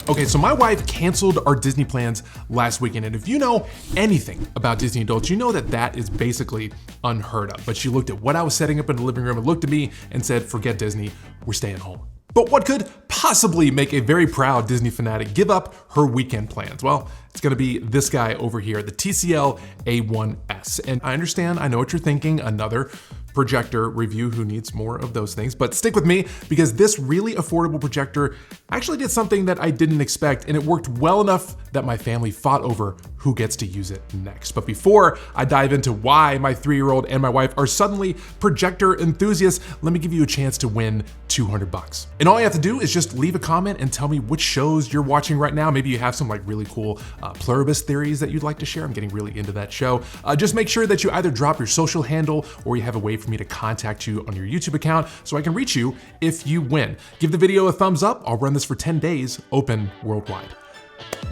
Okay, so my wife canceled our Disney plans last weekend, and if you know anything about Disney adults, you know that that is basically unheard of. But she looked at what I was setting up in the living room and looked at me and said, forget Disney, we're staying home. But what could possibly make a very proud Disney fanatic give up her weekend plans? Well, it's gonna be this guy over here, the TCL A1s. And I understand, I know what you're thinking, another projector review, who needs more of those things, but stick with me because this really affordable projector actually did something that I didn't expect, and it worked well enough that my family fought over who gets to use it next. But before I dive into why my 3-year-old and my wife are suddenly projector enthusiasts, let me give you a chance to win $200. And all you have to do is just leave a comment and tell me which shows you're watching right now. Maybe you have some like really cool pluribus theories that you'd like to share. I'm getting really into that show. Just make sure that you either drop your social handle or you have a way for me to contact you on your YouTube account so I can reach you if you win. Give the video a thumbs up. I'll run this for 10 days, open worldwide.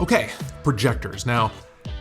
Okay, projectors. Now,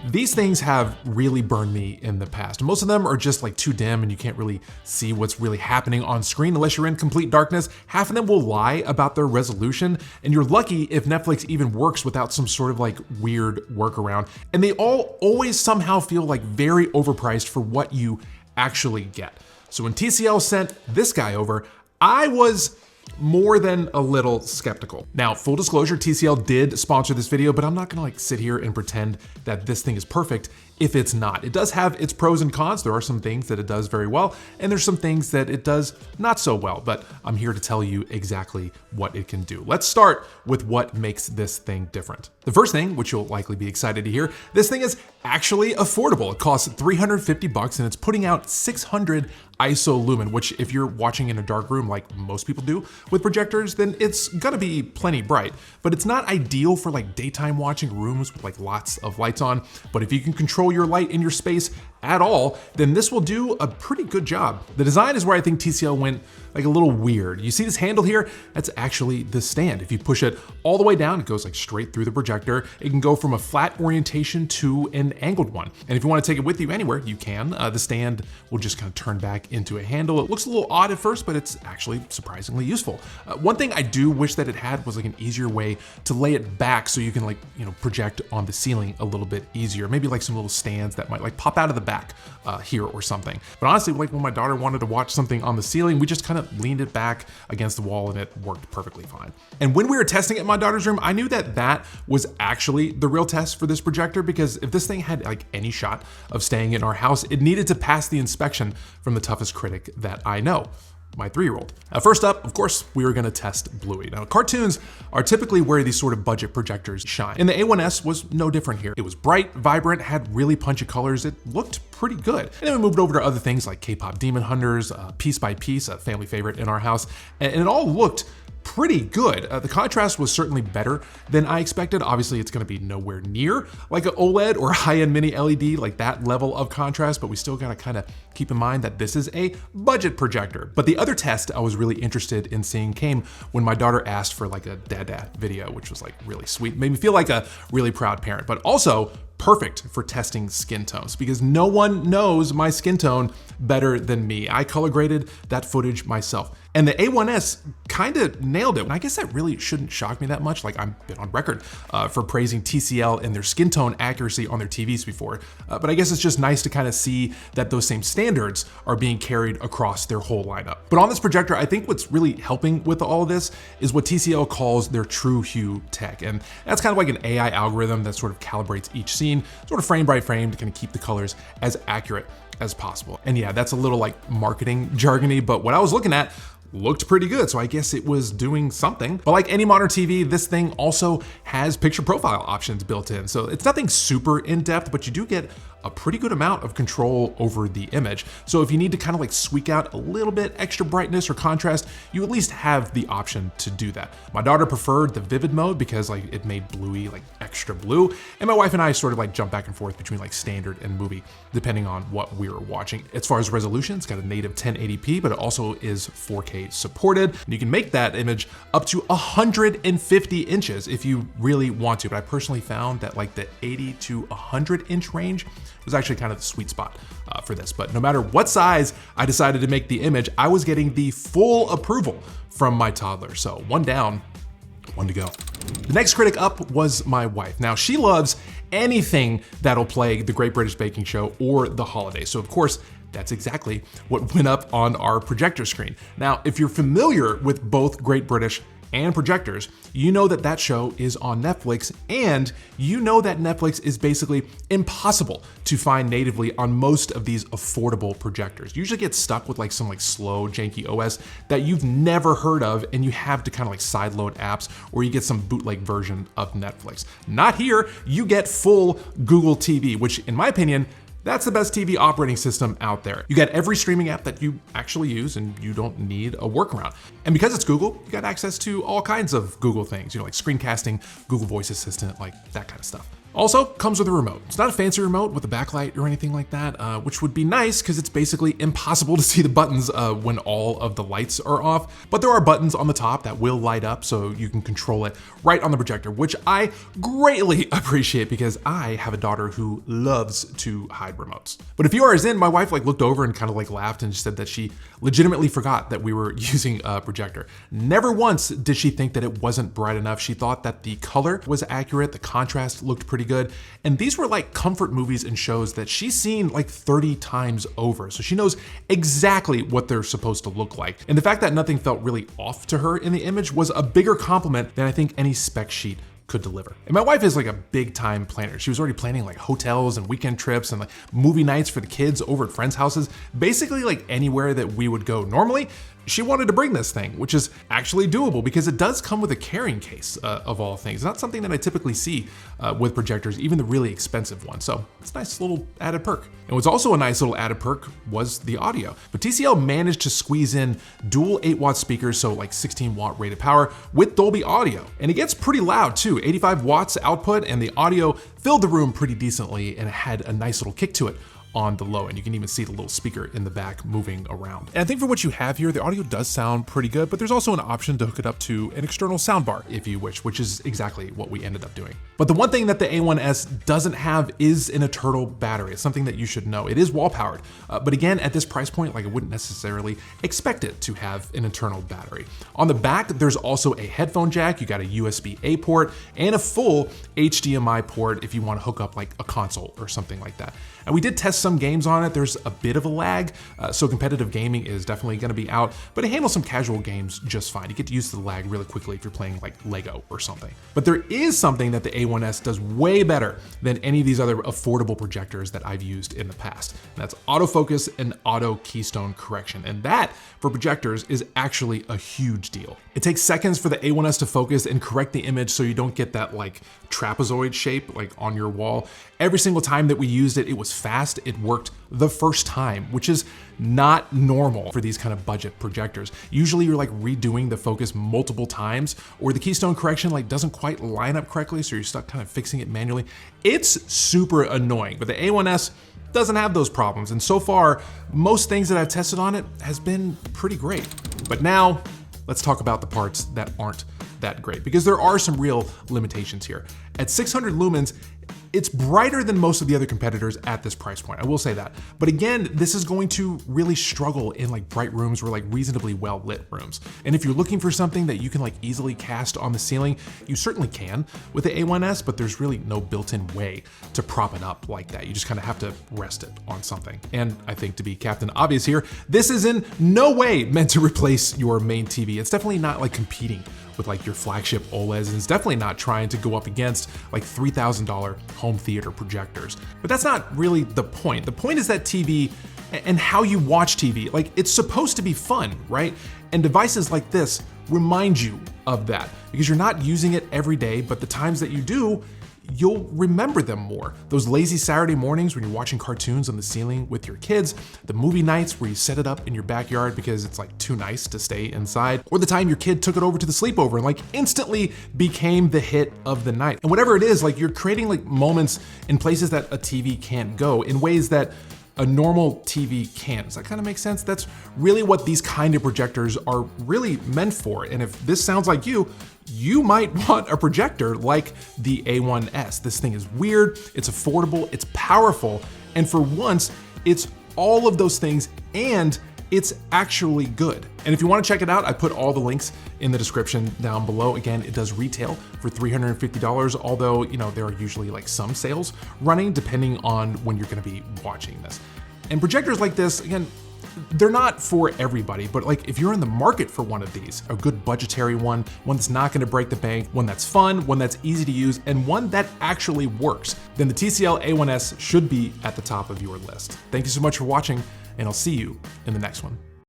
these things have really burned me in the past. Most of them are just like too dim and you can't really see what's really happening on screen unless you're in complete darkness. Half of them will lie about their resolution, and you're lucky if Netflix even works without some sort of like weird workaround. And they all always somehow feel like very overpriced for what you actually get. So when TCL sent this guy over, I was more than a little skeptical. Now, full disclosure, TCL did sponsor this video, but I'm not gonna like sit here and pretend that this thing is perfect if it's not. It does have its pros and cons. There are some things that it does very well, and there's some things that it does not so well, but I'm here to tell you exactly what it can do. Let's start with what makes this thing different. The first thing, which you'll likely be excited to hear, this thing is actually affordable. It costs $350 and it's putting out 600 ISO lumen, which if you're watching in a dark room like most people do with projectors, then it's gonna be plenty bright. But it's not ideal for like daytime watching rooms with like lots of lights on. But if you can control your light in your space at all, then this will do a pretty good job. The design is where I think TCL went like a little weird. You see this handle here? That's actually the stand. If you push it all the way down, it goes like straight through the projector. It can go from a flat orientation to an angled one. And if you want to take it with you anywhere, you can. The stand will just kind of turn back into a handle. It looks a little odd at first, but it's actually surprisingly useful. One thing I do wish that it had was like an easier way to lay it back so you can like, project on the ceiling a little bit easier. Maybe like some little stands that might like pop out of the back here or something. But honestly, like when my daughter wanted to watch something on the ceiling, we just kind of leaned it back against the wall and it worked perfectly fine. And when we were testing it in my daughter's room, I knew that that was actually the real test for this projector, because if this thing had like any shot of staying in our house, it needed to pass the inspection from the toughest critic that I know, my 3-year-old. First up, of course, we were gonna test Bluey. Now, cartoons are typically where these sort of budget projectors shine. And the A1s was no different here. It was bright, vibrant, had really punchy colors. It looked pretty good. And then we moved over to other things like K-pop Demon Hunters, Piece by Piece, a family favorite in our house. And it all looked pretty good. The contrast was certainly better than I expected. Obviously, it's gonna be nowhere near like an OLED or high-end mini LED, like that level of contrast, but we still gotta kind of keep in mind that this is a budget projector. But the other test I was really interested in seeing came when my daughter asked for like a dada video, which was like really sweet. Made me feel like a really proud parent, but also perfect for testing skin tones because no one knows my skin tone better than me. I color graded that footage myself. And the A1s kind of nailed it. And I guess that really shouldn't shock me that much. Like I've been on record for praising TCL and their skin tone accuracy on their TVs before. But I guess it's just nice to kind of see that those same standards are being carried across their whole lineup. But on this projector, I think what's really helping with all of this is what TCL calls their TrueHue tech. And that's kind of like an AI algorithm that sort of calibrates each scene, sort of frame by frame to kind of keep the colors as accurate as possible. And yeah, that's a little like marketing jargony, but what I was looking at looked pretty good, so I guess it was doing something. But like any modern TV, this thing also has picture profile options built in. So it's nothing super in-depth, but you do get a pretty good amount of control over the image. So if you need to kind of like squeak out a little bit extra brightness or contrast, you at least have the option to do that. My daughter preferred the vivid mode because like it made Bluey like extra blue. And my wife and I sort of like jump back and forth between like standard and movie, depending on what we were watching. As far as resolution, it's got a native 1080p, but it also is 4K supported. And you can make that image up to 150 inches if you really want to. But I personally found that like the 80 to 100 inch range was actually kind of the sweet spot for this. But no matter what size I decided to make the image, I was getting the full approval from my toddler. So one down One to go. The next critic up was my wife. Now, she loves anything that'll play the Great British Baking Show or the holiday. So of course, that's exactly what went up on our projector screen. Now, if you're familiar with both Great British and Projectors, you know that that show is on Netflix, and you know that Netflix is basically impossible to find natively on most of these affordable projectors. You usually get stuck with like some like slow, janky OS that you've never heard of, and you have to kind of like sideload apps, or you get some bootleg version of Netflix. Not here, you get full Google TV, which in my opinion, that's the best TV operating system out there. You got every streaming app that you actually use, and you don't need a workaround. And because it's Google, you got access to all kinds of Google things, you know, like screencasting, Google Voice Assistant, like that kind of stuff. Also comes with a remote. It's not a fancy remote with a backlight or anything like that, which would be nice because it's basically impossible to see the buttons when all of the lights are off. But there are buttons on the top that will light up so you can control it right on the projector, which I greatly appreciate because I have a daughter who loves to hide remotes. But if you are as in, my wife like looked over and kind of like laughed and said that she legitimately forgot that we were using a projector. Never once did she think that it wasn't bright enough. She thought that the color was accurate, the contrast looked pretty good. And these were like comfort movies and shows that she's seen like 30 times over. So she knows exactly what they're supposed to look like. And the fact that nothing felt really off to her in the image was a bigger compliment than I think any spec sheet could deliver. And my wife is like a big time planner. She was already planning like hotels and weekend trips and like movie nights for the kids over at friends' houses, basically like anywhere that we would go normally. She wanted to bring this thing, which is actually doable because it does come with a carrying case of all things. Not something that I typically see with projectors, even the really expensive ones. So it's a nice little added perk. And what's also a nice little added perk was the audio. But TCL managed to squeeze in dual 8-watt speakers, so like 16-watt rated power with Dolby audio. And it gets pretty loud too, 85 watts output, and the audio filled the room pretty decently and it had a nice little kick to it on the low end. You can even see the little speaker in the back moving around. And I think for what you have here, the audio does sound pretty good, but there's also an option to hook it up to an external soundbar if you wish, which is exactly what we ended up doing. But the one thing that the A1S doesn't have is an eternal battery. It's something that you should know. It is wall powered, but again, at this price point, like I wouldn't necessarily expect it to have an internal battery. On the back, there's also a headphone jack. You got a USB-A port and a full HDMI port if you want to hook up like a console or something like that. And we did test some games on it. There's a bit of a lag, so competitive gaming is definitely gonna be out, but it handles some casual games just fine. You get used to the lag really quickly if you're playing like Lego or something. But there is something that the A1S does way better than any of these other affordable projectors that I've used in the past. And that's autofocus and auto keystone correction. And that, for projectors, is actually a huge deal. It takes seconds for the A1S to focus and correct the image so you don't get that like trapezoid shape like on your wall. Every single time that we used it, it was fast, it worked the first time, which is not normal for these kind of budget projectors. Usually you're like redoing the focus multiple times, or the keystone correction like doesn't quite line up correctly, so you're stuck kind of fixing it manually. It's super annoying, but the A1S doesn't have those problems. And so far, most things that I've tested on it has been pretty great. But now, let's talk about the parts that aren't that great, because there are some real limitations here. At 600 lumens, it's brighter than most of the other competitors at this price point, I will say that. But again, this is going to really struggle in like bright rooms or like reasonably well lit rooms. And if you're looking for something that you can like easily cast on the ceiling, you certainly can with the A1S, but there's really no built-in way to prop it up like that. You just kind of have to rest it on something. And I think, to be Captain Obvious here, this is in no way meant to replace your main TV. It's definitely not like competing with like your flagship OLEDs, and it's definitely not trying to go up against like $3,000 home theater projectors. But that's not really the point. The point is that TV and how you watch TV, like it's supposed to be fun, right? And devices like this remind you of that because you're not using it every day, but the times that you do, you'll remember them more. Those lazy Saturday mornings when you're watching cartoons on the ceiling with your kids, the movie nights where you set it up in your backyard because it's like too nice to stay inside, or the time your kid took it over to the sleepover and like instantly became the hit of the night. And whatever it is, like you're creating like moments in places that a TV can't go in ways that a normal TV can. Does that kind of make sense? That's really what these kind of projectors are really meant for. And if this sounds like you might want a projector like the A1S. This thing is weird, it's affordable, it's powerful, and for once, it's all of those things, and it's actually good. And if you want to check it out, I put all the links in the description down below. Again, it does retail for $350, although, you know, there are usually like some sales running depending on when you're going to be watching this. And projectors like this, again, they're not for everybody, but like if you're in the market for one of these, a good budgetary one that's not gonna break the bank, one that's fun, one that's easy to use, and one that actually works, then the TCL A1s should be at the top of your list. Thank you so much for watching, and I'll see you in the next one.